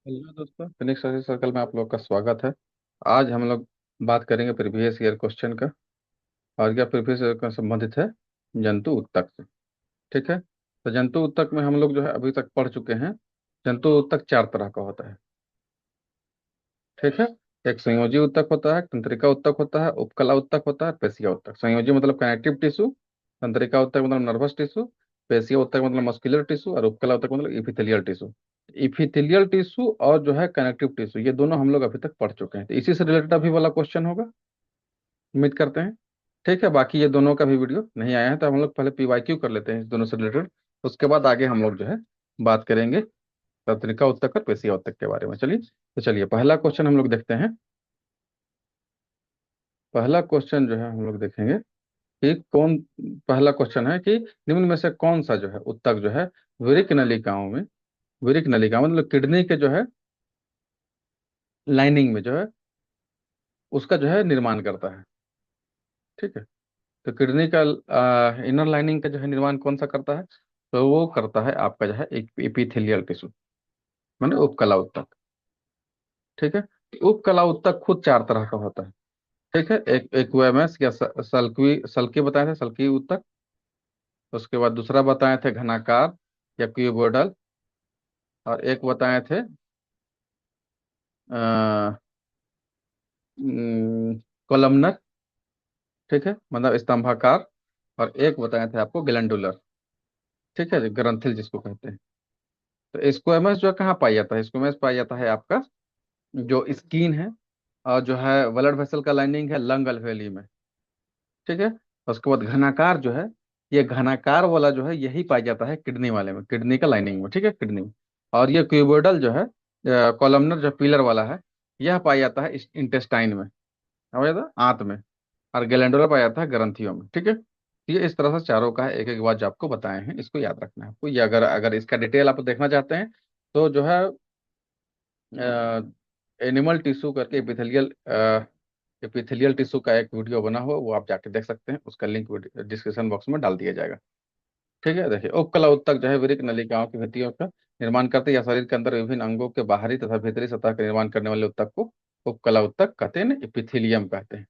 Hello दोस्तों, Phoenix study circle में आप लोग का स्वागत है। आज हम लोग बात करेंगे प्रीवियस ईयर क्वेश्चन का। और क्या प्रीवियस ईयर का संबंधित है जंतु उत्तक से। ठीक है, तो जंतु उत्तक में हम लोग जो है अभी तक पढ़ चुके हैं। जंतु उत्तक चार तरह का होता है। ठीक है, एक संयोजी उत्तक होता है, तंत्रिका उत्तक होता है, उपकला उत्तक होता है, पेशिया उत्तक। संयोजी मतलब कनेक्टिव टिश्यू, तंत्रिका उत्तक मतलब नर्वस टिश्यू, पेशिया उत्तक मतलब मस्कुलर टिश्यू, और उपकला उत्तक मतलब इपिथेलियल टिश्यू। इपिथेलियल टिश्यू और जो है कनेक्टिव टिश्यू, ये दोनों हम लोग अभी तक पढ़ चुके हैं, तो इसी से रिलेटेड अभी वाला क्वेश्चन होगा, उम्मीद करते हैं। ठीक है, बाकी ये दोनों का भी वीडियो नहीं आया है, तो हम लोग पहले पीवाईक्यू कर लेते हैं इस दोनों से रिलेटेड। उसके बाद आगे हम लोग जो है बात करेंगे तंत्रिका उत्तक और पेशिया उत्तक के बारे में। चलिए, तो चलिए पहला क्वेश्चन हम लोग देखते हैं। पहला क्वेश्चन जो है हम लोग देखेंगे कि कौन। पहला क्वेश्चन है कि निम्न में से कौन सा जो है उत्तक जो है विरिक नलिकाओं में, विरिक नलिका मतलब किडनी के जो है लाइनिंग में जो है उसका जो है निर्माण करता है। ठीक है, तो किडनी का इनर लाइनिंग का जो है निर्माण कौन सा करता है, तो वो करता है आपका जो है एपिथेलियल टिश्यू, माने उपकला उत्तक। ठीक है, उपकला उत्तक खुद चार तरह का होता है। ठीक है, एक एक्वेमस या सल्की, सल्की बताए थे, सल्की उत्तक। उसके बाद दूसरा बताए थे घनाकार या क्यूबोइडल। और एक बताए थे कोलमनर। ठीक है, मतलब स्तंभाकार। और एक बताए थे आपको ग्लैंडुलर। ठीक है, जो ग्रंथिल जिसको कहते हैं। तो स्क्वेमस जो है कहाँ पाया जाता है, स्क्वेमस पाया जाता है आपका जो स्किन है और जो है ब्लड वेसल का लाइनिंग है लंग अलवेली में। ठीक है, उसके बाद घनाकार जो है, ये घनाकार वाला जो है यही पाया जाता है किडनी वाले में, किडनी का लाइनिंग में। ठीक है, किडनी में। और ये क्यूबोइडल जो है, कॉलमनर जो पिलर वाला है, यह पाया जाता है इंटेस्टाइन में, समझ जाता आंत में। और ग्लैंडुलर पाया जाता है ग्रंथियों में। ठीक है, तो ये इस तरह से चारों का है, एक एक बात जो आपको बताए हैं इसको याद रखना है आपको। ये अगर अगर इसका डिटेल आप देखना चाहते हैं तो जो है एनिमल टिश्यू करके एपिथेलियल, एपिथेलियल टिश्यू का एक वीडियो बना हुआ, वो आप जाके देख सकते हैं, उसका लिंक डिस्क्रिप्शन बॉक्स में डाल दिया जाएगा। ठीक है, देखिए उपकला उत्तक जो है विरिक नलिकाओं की भित्तियों का निर्माण करते हैं या शरीर के अंदर विभिन्न अंगों के बाहरी तथा भीतरी सतह का निर्माण करने वाले उत्तक को उपकला उत्तक कहते हैं, एपिथेलियम कहते हैं।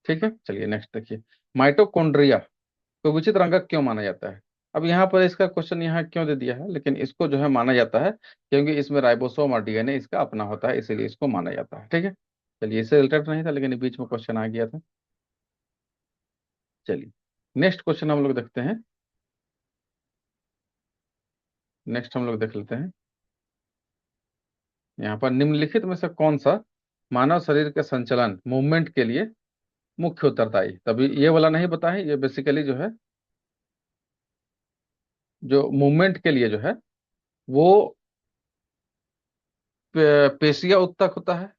ठीक है, चलिए नेक्स्ट देखिए। माइटोकॉन्ड्रिया को विचित्र अंगक क्यों माना जाता है। अब यहाँ पर इसका क्वेश्चन यहाँ क्यों दे दिया है, लेकिन इसको जो है माना जाता है क्योंकि इसमें राइबोसोम और डीएनए इसका अपना होता है, इसीलिए इसको माना जाता है। ठीक है, चलिए इससे रिलेटेड नहीं था लेकिन ये बीच में क्वेश्चन आ गया था। चलिए नेक्स्ट क्वेश्चन हम लोग देखते हैं। नेक्स्ट हम लोग देख लेते हैं यहाँ पर, निम्नलिखित में से कौन सा मानव शरीर के संचलन मूवमेंट के लिए मुख्य उत्तरदायी। तभी ये वाला नहीं बताए, ये बेसिकली जो है जो मूवमेंट के लिए जो है वो पेशिया उत्तक होता है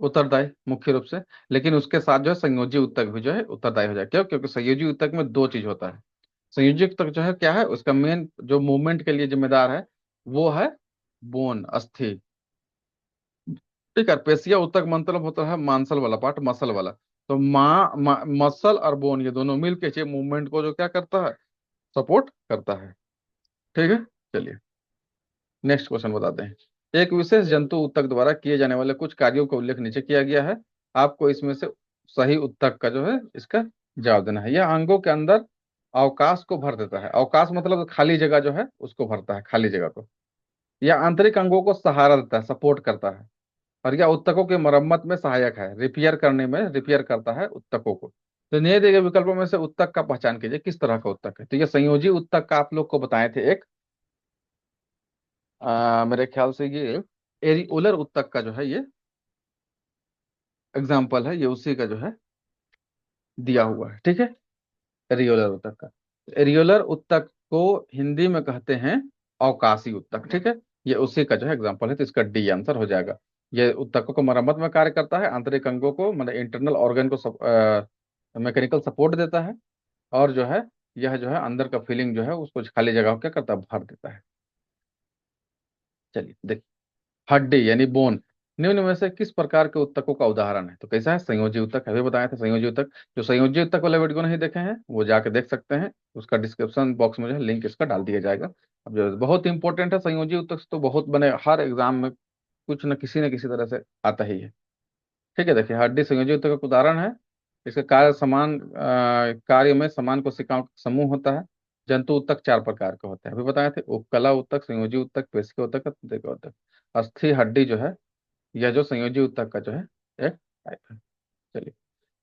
उत्तरदायी मुख्य रूप से। लेकिन उसके साथ जो है संयोजी उत्तक भी जो है उत्तरदायी हो जाए। क्यों, क्योंकि संयोजी उत्तक में दो चीज होता है। संयोजी उत्तक जो है क्या है, उसका मेन जो मूवमेंट के लिए जिम्मेदार है वो है बोन, अस्थि। ठीक है, पेशिया उत्तक मतलब होता है मांसल वाला पार्ट, मसल वाला। तो मसल और बोन ये दोनों मिलके मूवमेंट को जो क्या करता है, सपोर्ट करता है। ठीक है, चलिए नेक्स्ट क्वेश्चन बताते हैं। एक विशेष जंतु उत्तक द्वारा किए जाने वाले कुछ कार्यों का उल्लेख नीचे किया गया है। आपको इसमें से सही उत्तक का जो है इसका जवाब देना है। यह अंगों के अंदर अवकाश को भर देता है। अवकाश मतलब खाली जगह जो है उसको भरता है, खाली जगह को। यह आंतरिक अंगों को सहारा देता है, सपोर्ट करता है। और यह उत्तकों की मरम्मत में सहायक है, रिपेयर करने में रिपेयर करता है उत्तकों को। तो दिए गए विकल्पों में से उत्तक का पहचान कीजिए, किस तरह का उत्तक है। तो ये संयोजी उत्तक का आप लोग को बताए थे एक, मेरे ख्याल से ये एरिओलर उत्तक का जो है ये एग्जाम्पल है, ये उसी का जो है दिया हुआ है। ठीक है, एरियोलर उत्तक का। एरियोलर उत्तक को हिंदी में कहते हैं अवकाशी उत्तक। ठीक है, ये उसी का जो है एग्जाम्पल है, तो इसका डी आंसर हो जाएगा। ये उत्तकों को मरम्मत में कार्य करता है, आंतरिक अंगों को मतलब इंटरनल ऑर्गन को मैकेनिकल सपोर्ट देता है। और जो है यह जो है अंदर का फीलिंग जो है उसको खाली जगह को क्या करता है, भर देता है। चलिए देख, हड्डी यानी बोन निम्न में से किस प्रकार के उत्तकों का उदाहरण है। तो कैसा है, संयोजी उत्तक। अभी बताया था संयोजी उत्तक। जो संयोजी उत्तक वाले वीडियो नहीं देखे हैं वो जाके देख सकते हैं, उसका डिस्क्रिप्शन बॉक्स में जो है लिंक इसका डाल दिया जाएगा। अब जो बहुत इंपॉर्टेंट है संयोजी उत्तक, तो बहुत बने हर एग्जाम में कुछ न किसी तरह से आता ही है। ठीक है, देखिए हड्डी संयोजी ऊतक का उदाहरण है। इसके कार्य में समान कोशिकाओं का समूह होता है। जंतु ऊतक चार प्रकार के होते हैं, अभी बताए थे, उपकला ऊतक, संयोजी ऊतक, पेशिका ऊतक, तंत्रिका ऊतक। अस्थि हड्डी जो है, यह जो संयोजी ऊतक का जो है एक टाइप है। चलिए,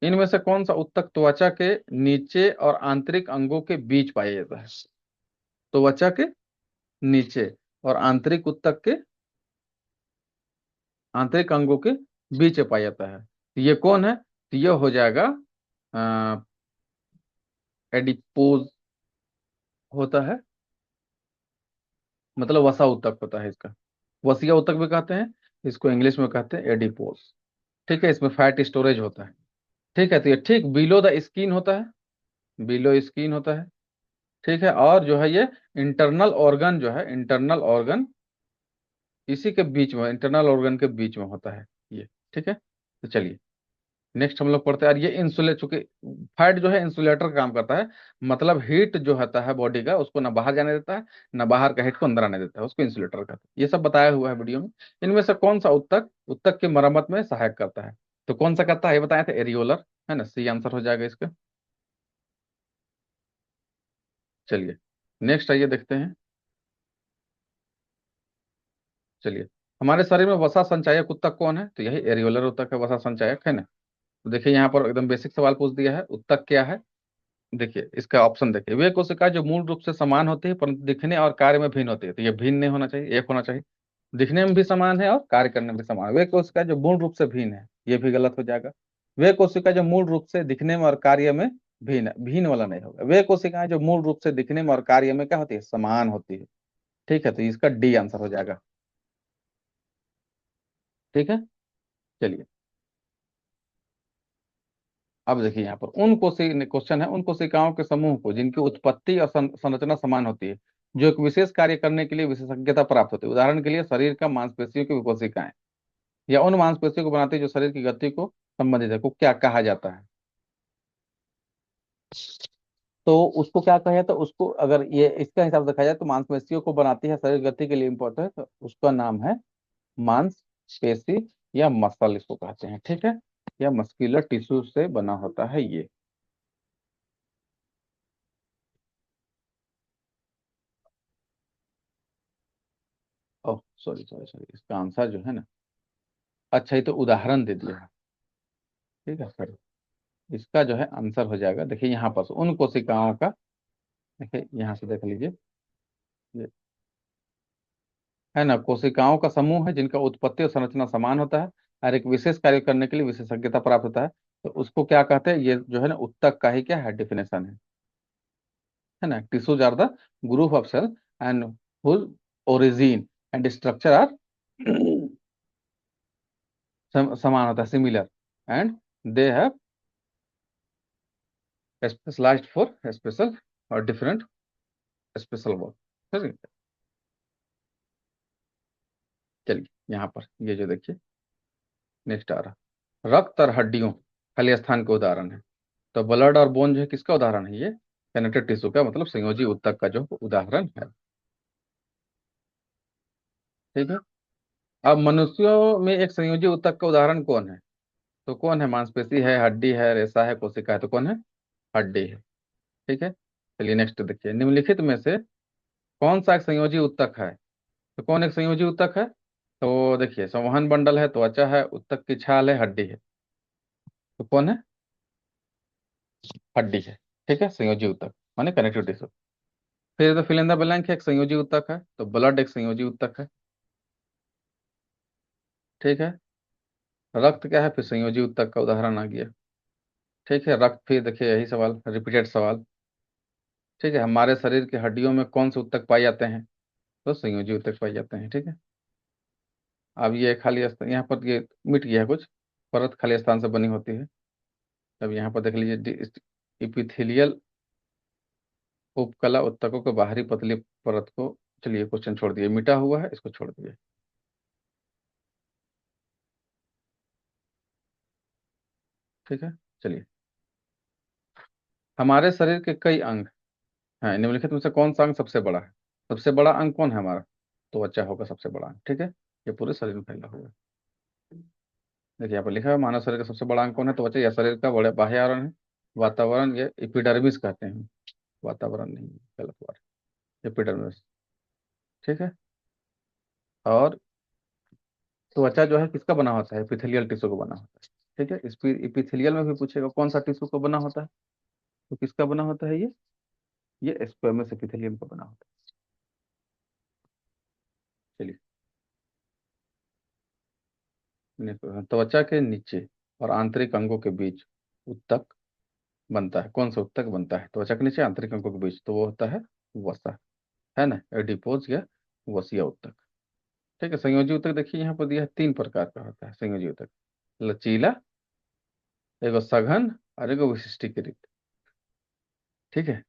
इनमें से कौन सा ऊतक त्वचा के नीचे और आंतरिक अंगों के बीच पाया जाता है? त्वचा के नीचे और आंतरिक अंगों के बीच में पाया जाता है, तो ये कौन है? तो ये हो जाएगा एडिपोज होता है, मतलब वसा ऊतक होता है इसका। वसीय ऊतक भी कहते हैं इसको, इंग्लिश में कहते हैं एडिपोज। ठीक है, इसमें फैट स्टोरेज होता है। ठीक है, तो ये ठीक बिलो द स्किन होता है, बिलो स्किन होता है। ठीक है, और जो है ये इंटरनल ऑर्गन इसी के बीच में, इंटरनल ऑर्गन के बीच में होता है ये। ठीक है, तो चलिए नेक्स्ट हम लोग पढ़ते हैं। और ये इंसुलेट, चूंकि फैट जो है इंसुलेटर का काम करता है, मतलब हीट जो होता है बॉडी का, उसको ना बाहर जाने देता है, ना बाहर का हीट को अंदर आने देता है, उसको इंसुलेटर कहते हैं। ये सब बताया हुआ है वीडियो में। इनमें से कौन सा उत्तक उत्तक की मरम्मत में सहायक करता है? तो कौन सा करता है, ये बताया था, एरियोलर, है ना, सी आंसर हो जाएगा इसका। चलिए नेक्स्ट आइए देखते हैं। चलिए, हमारे शरीर में वसा संचायक उत्तक कौन है? तो यही एरियोलर उत्तक है, वसा संचायक, है ना। तो देखिए यहाँ पर एकदम बेसिक सवाल पूछ दिया है, उत्तक क्या है। देखिए इसका ऑप्शन देखिए, वे कोशिका जो मूल रूप से समान होती है परंतु दिखने और कार्य में भिन्न होती है, तो ये भिन्न नहीं होना चाहिए, एक होना चाहिए। दिखने में भी समान है और कार्य करने में भी समान है। वे कोशिका जो मूल रूप से भिन्न है, ये भी गलत हो जाएगा। वे कोशिका जो मूल रूप से दिखने में और कार्य में भिन्न है, भिन्न वाला नहीं होगा। वे कोशिकाएं जो मूल रूप से दिखने में और कार्य में क्या होती है, समान होती है। ठीक है, तो इसका डी आंसर हो जाएगा। ठीक है, चलिए अब देखिए यहाँ पर उन कोशिका क्वेश्चन है, उन कोशिकाओं के समूह को जिनकी उत्पत्ति और संरचना समान होती है, जो एक विशेष कार्य करने के लिए विशेषज्ञता प्राप्त होती है। उदाहरण के लिए शरीर का मांसपेशियों की कोशिकाएं, या उन मांसपेशियों को बनाती है जो शरीर की गति को संबंधित है, को क्या कहा जाता है? तो उसको क्या कहा जाता है, उसको अगर ये इसका हिसाब से देखा जाए तो मांसपेशियों को बनाती है, शरीर गति के लिए इंपॉर्टेंट है, तो उसका नाम है मांसपेशी, या मसल इसको कहते हैं। ठीक है, या मस्कुलर टिश्यू से बना होता है ये। ओह सॉरी सॉरी सॉरी, इसका आंसर जो है ना, अच्छा ये तो उदाहरण दे दिया है। ठीक है सर, इसका जो है आंसर हो जाएगा, देखिए यहाँ पर उन कोशिकाओं का, देखिए यहाँ से देख लीजिए, ये है ना, कोशिकाओं का समूह है जिनका उत्पत्ति और संरचना समान होता है और एक विशेष कार्य करने के लिए विशेषज्ञता प्राप्त होता है, तो उसको क्या कहते हैं? ये जो है ना उत्तक का ही क्या है, डेफिनेशन है ना। Tissues are the group of cell and whose origin and structure are समान होता है, similar, and they have specialised for special और डिफरेंट स्पेशल वर्क। ठीक है, चलिए यहाँ पर ये जो देखिए नेक्स्ट आ रहा, रक्त और हड्डियों खाली स्थान के उदाहरण है। तो ब्लड और बोन जो है किसका उदाहरण है? ये कनेक्टिव टिश्यू का, मतलब संयोजी ऊतक का जो उदाहरण है। ठीक है, अब मनुष्यों में एक संयोजी ऊतक का उदाहरण कौन है? तो कौन है? मांसपेशी है, हड्डी है, रेशा है, कोशिका है, तो कौन है? हड्डी है। ठीक है, चलिए नेक्स्ट देखिए, निम्नलिखित में से कौन सा एक संयोजी ऊतक है? तो कौन एक संयोजी ऊतक है? तो देखिए, संवहन बंडल है, त्वचा है, ऊतक की छाल है, हड्डी है, तो कौन है? हड्डी है। ठीक है, संयोजी ऊतक माने कनेक्टिव टिश्यू। फिर तो फिल इन द ब्लैंक है, एक संयोजी ऊतक है, तो ब्लड एक संयोजी ऊतक है। ठीक है, रक्त क्या है? फिर संयोजी ऊतक का उदाहरण आ गया। ठीक है, रक्त, फिर देखिए यही सवाल, रिपीटेड सवाल। ठीक है, हमारे शरीर की हड्डियों में कौन से ऊतक पाए जाते हैं? तो संयोजी ऊतक पाए जाते हैं। ठीक है, अब ये खाली स्थान यहाँ पर ये मिट गया है कुछ, परत खाली स्थान से बनी होती है। अब यहाँ पर देख लीजिए, इपिथेलियल उपकला ऊतकों के बाहरी पतली परत को, चलिए क्वेश्चन छोड़ दिए, मिटा हुआ है, इसको छोड़ दिए। ठीक है, चलिए, हमारे शरीर के कई अंग हैं, निम्नलिखित में से कौन सा अंग सबसे बड़ा है? सबसे बड़ा अंग कौन है हमारा? तो त्वचा होगा सबसे बड़ा अंग। ठीक है, ये पूरे शरीर में फैला हुआ है। देखिए यहाँ पर लिखा है मानव शरीर का सबसे बड़ा अंग कौन है, तो बच्चा यह शरीर का बड़े बाह्य आवरण है। वातावरण, ये एपिडर्मिस कहते हैं। वातावरण नहीं, गलत बात। एपिडर्मिस। ठीक है। और त्वचा जो है किसका बना होता है, एपिथेलियल टिश्यू को बना होता है। ठीक है, इस एपिथेलियल में भी पूछेगा कौन सा टिश्यू को बना होता है, तो किसका बना होता है ये स्क्वेमस एपिथेलियम का बना होता है। चलिए, त्वचा के नीचे और आंतरिक अंगों के बीच उत्तक बनता है। कौन सा उत्तक बनता है त्वचा के नीचे आंतरिक अंगों के बीच, तो वो होता है वसा, है ना, एडिपोज या वसीय उत्तक। ठीक है। संयोजी उत्तक देखिए यहाँ पर दिया है, 3 प्रकार का होता है संयोजी उत्तक। लचीला, एगो सघन, और एगो विशिष्टीकृत। ठीक है।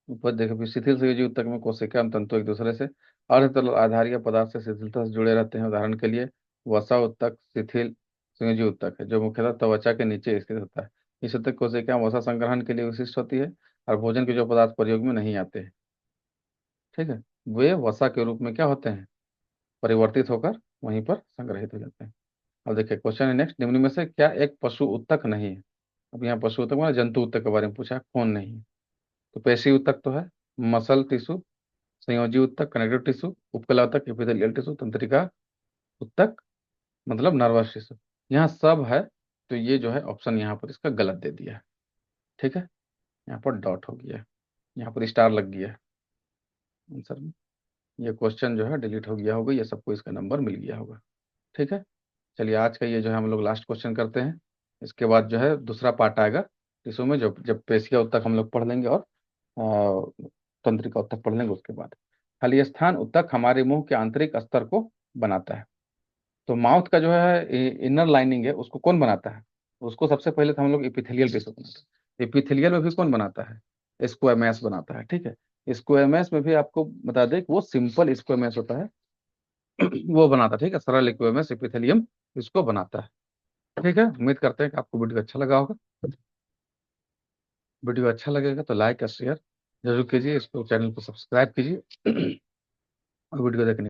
ऊपर देखो फिर शिथिल संयोजी उत्तक में कोशिका एवं तंतु एक दूसरे से अर्धतरल आधारीय पदार्थ से शिथिलता से जुड़े रहते हैं। उदाहरण के लिए वसा उत्तक शिथिल संयोजी उत्तक है जो मुख्यतः त्वचा के नीचे स्थित होता है। इस उत्तक कोशिका वसा संग्रहण के लिए विशिष्ट होती है और भोजन के जो पदार्थ प्रयोग में नहीं आते हैं, ठीक है, वे वसा के रूप में क्या होते हैं, परिवर्तित होकर वहीं पर संग्रहित हो जाते हैं। अब देखिए क्वेश्चन है नेक्स्ट, निम्न में से क्या एक पशु उत्तक नहीं है। अब यहाँ पशु उत्तक मतलब जंतु उत्तक के बारे में पूछा है, कौन नहीं है। तो पेशी उत्तक तो है, मसल टिश्यू, संयोजी उत्तक कनेक्टिव टिश्यू, उपकला उत्तक एपिथेलियल टिश्यू, तंत्रिका उत्तक मतलब नर्वस टिश्यू। यहाँ सब है, तो ये जो है ऑप्शन यहाँ पर इसका गलत दे दिया है। ठीक है, यहाँ पर डॉट हो गया है, यहाँ पर स्टार लग गया है आंसर में। ये क्वेश्चन जो है डिलीट हो गया होगा, ये सबको इसका नंबर मिल गया होगा। ठीक है। चलिए आज का ये जो है हम लोग लास्ट क्वेश्चन करते हैं। इसके बाद जो है दूसरा पार्ट आएगा टिश्यू में, जो जब पेशिया उत्तक हम लोग पढ़ लेंगे और तंत्रिका उत्तक पढ़ लेंगे उसके बाद। खाली स्थान उत्तक हमारे मुंह के आंतरिक स्तर को बनाता है। तो माउथ का जो है इनर लाइनिंग है, उसको कौन बनाता है, उसको सबसे पहले तो हम लोग इपिथेलियल टिश्यू बनाते हैं। इपिथेलियल में भी कौन बनाता है, स्क्वैमस बनाता है। ठीक है, स्क्वैमस में भी आपको बता दें कि वो सिंपल स्क्वैमस होता है वो बनाता है। ठीक है, सरल स्क्वैमस एपिथेलियम इसको बनाता है। ठीक है, उम्मीद करते हैं कि आपको वीडियो अच्छा लगा होगा। वीडियो अच्छा लगेगा तो लाइक और शेयर जरूर कीजिए, इसको चैनल को सब्सक्राइब कीजिए और वीडियो देखने